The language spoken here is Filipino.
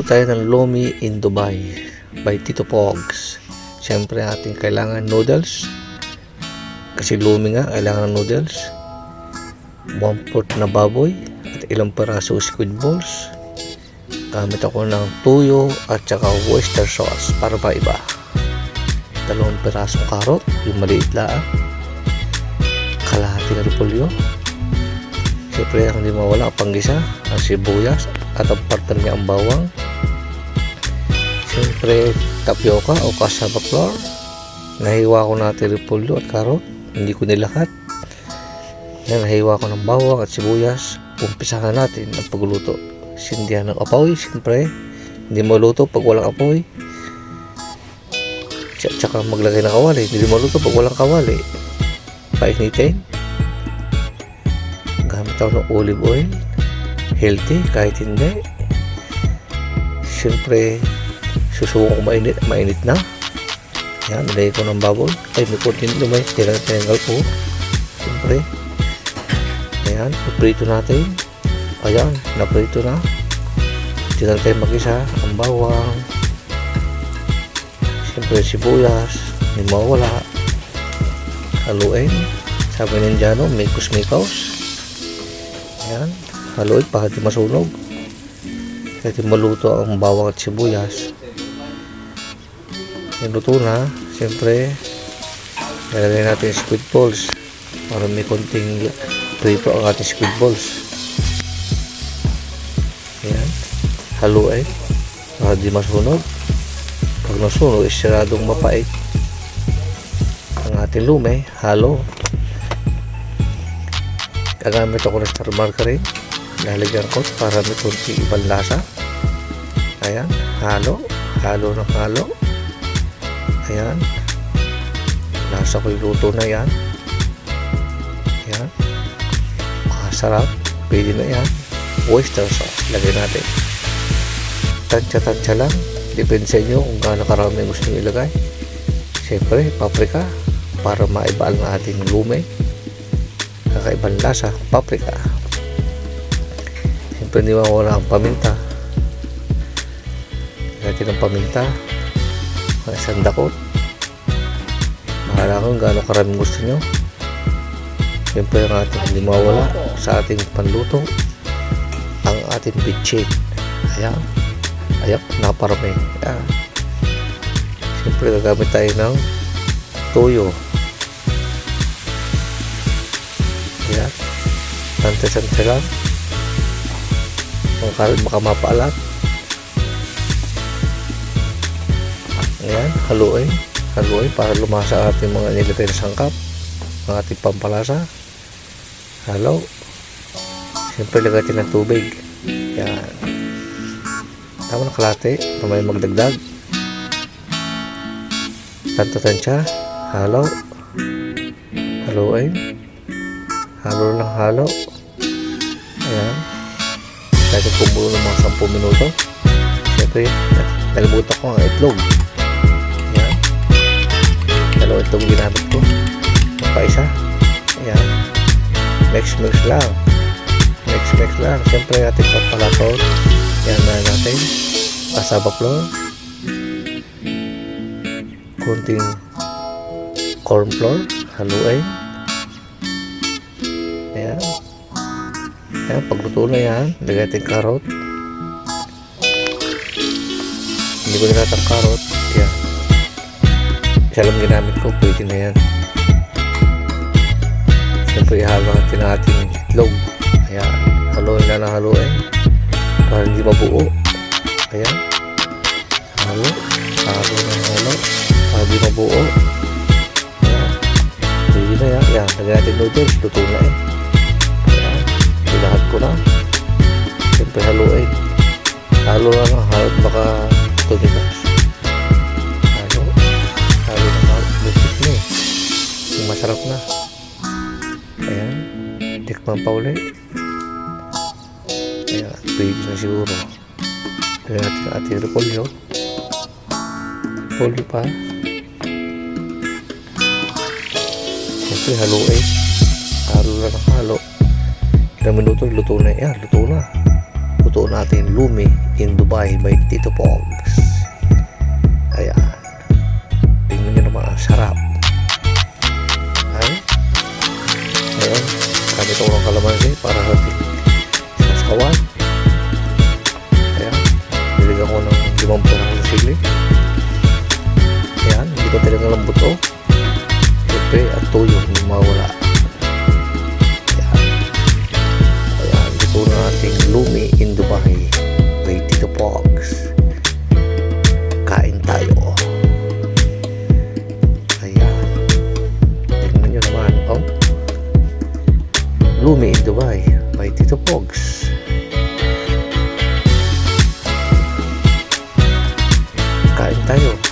tayo ng Lomi in Dubai by Tito Pogs. Siyempre ating kailangan noodles. Kasi Lomi nga, kailangan ng noodles. 1/4 na baboy at ilang peraso squid balls. Gamit ako ng tuyo at saka oyster sauce para pa iba. 2 perasong karot, yung maliit lang. Kalahati na repolyo. Siyempre ang hindi mawala panggisa, ang sibuyas at ang partner niya ang bawang. Siyempre tapioca o cassava flour. Nahiwa ko natin repolyo at karot, hindi ko nilahat. Yan, nahiwa ko ng bawang at sibuyas. Umpisahan natin ang pagluto. Sindihan ng apoy, siyempre hindi maluto pag walang apoy. Tsaka maglagay ng kawali, hindi maluto pag walang kawali. Painitin. Gamit ako ng olive oil, healthy kahit hindi. Siyempre susuko ko mainit na. Yan, nilagay ko ng baboy. Ay, may konti lumay, tinanggal ko. Siyempre ayan, iprito natin. Ayan, naprito na. Dito tayo mag-isa ang bawang, siyempre sibuyas, hindi mawala. Haluin. Sabi ng Indiano, mikos-mikos. Ayan, haluin para di masunog. Kaya di maluto ang bawang at sibuyas. Yan, luto na. Siyempre lalagay natin squid balls para may konting prito ang ating squid balls. Ayan, haluin para di masunog. Pag nasunog, siradong mapait ang ating lume. Halo. Gagamit ako ng star margarine, lalagyan ko para may konti ibang lasa. Ayan, halo ng halo. Ayan, lasa ko yung luto na yan. Ayan, makasarap. Pwede na yan. Oyster sauce, lagay natin. Tansya lang, depende sa inyo kung gaano karami gusto nyo ilagay. Siyempre paprika para maiba ang ating lume, kakaibang lasa. Paprika, siyempre hindi mawala ang paminta. Lagyan ng paminta, isang dakot. Bahala kung gaano karaming gusto nyo. Siyempre ang ating hindi mawala sa ating panluto, ang ating bitchin. Ayan, naparami. Ayan, siyempre gagamit tayo ng tuyo. Ayan, tante-tante lang. Baka mapaalat. Ayan, haluin para lumasa ang ating mga nilagay na sangkap, ang ating pampalasa. Halo. Siyempre lagay natin ng tubig. Ayan, tama na kalate na may magdagdag. Tansya, halo. Haluin. Halo ng halo. Ayan, natin kumulo ng mga 10 minuto. Siyempre nalimutan ko ang itlog. Ayan, dalawang itlog ginamit ko, pa isa. Ayan, mix lang. Siyempre ating pampalatot. Yan na natin cassava flour, kunting corn flour, haluin. Ayan, pagluto na yan, lagay natin karot. Hindi ko nilat ang karot. Yan, isa lang ginamit ko, pwede na yan. Siyempre ihabang natin ang ating itlog. Ayan, haluin para hindi mabuo. Ayan, halo para hindi mabuo. Ayan, pwede na yan. Ayan, lagyan natin noodles, luto na eh. Ayan, ilahat ko na. Siyempre haluin. Halo baka tumigas. Halo lutik na eh. Masarap na. Ayan, tikman pa ulit. Ayan, pwede na siguro. Lagyan natin ang ating repolyo. Pa. Siyempre haluin. Halo. Ilang minuto, luto na. Ayan, luto iluluto natin Lumi in Dubai by Tito Pogs. Ayan. Tingnan nyo naman, ang sarap. Ay. Ayan. Gamit ako ng kalamansi para sa ating sasawan. Ayan. Nilagyan ko ng 5 pirasong sili. Ayan. Hindi ko talaga lambot to. Pepe at toyo hindi mawala. Ayan. Ayan. Ito na ating Lumi in Dubai by Tito Pogs. Kain tayo. Ayan. Tingnan nyo naman. Oh. Lumi in Dubai by Tito Pogs. Kain tayo.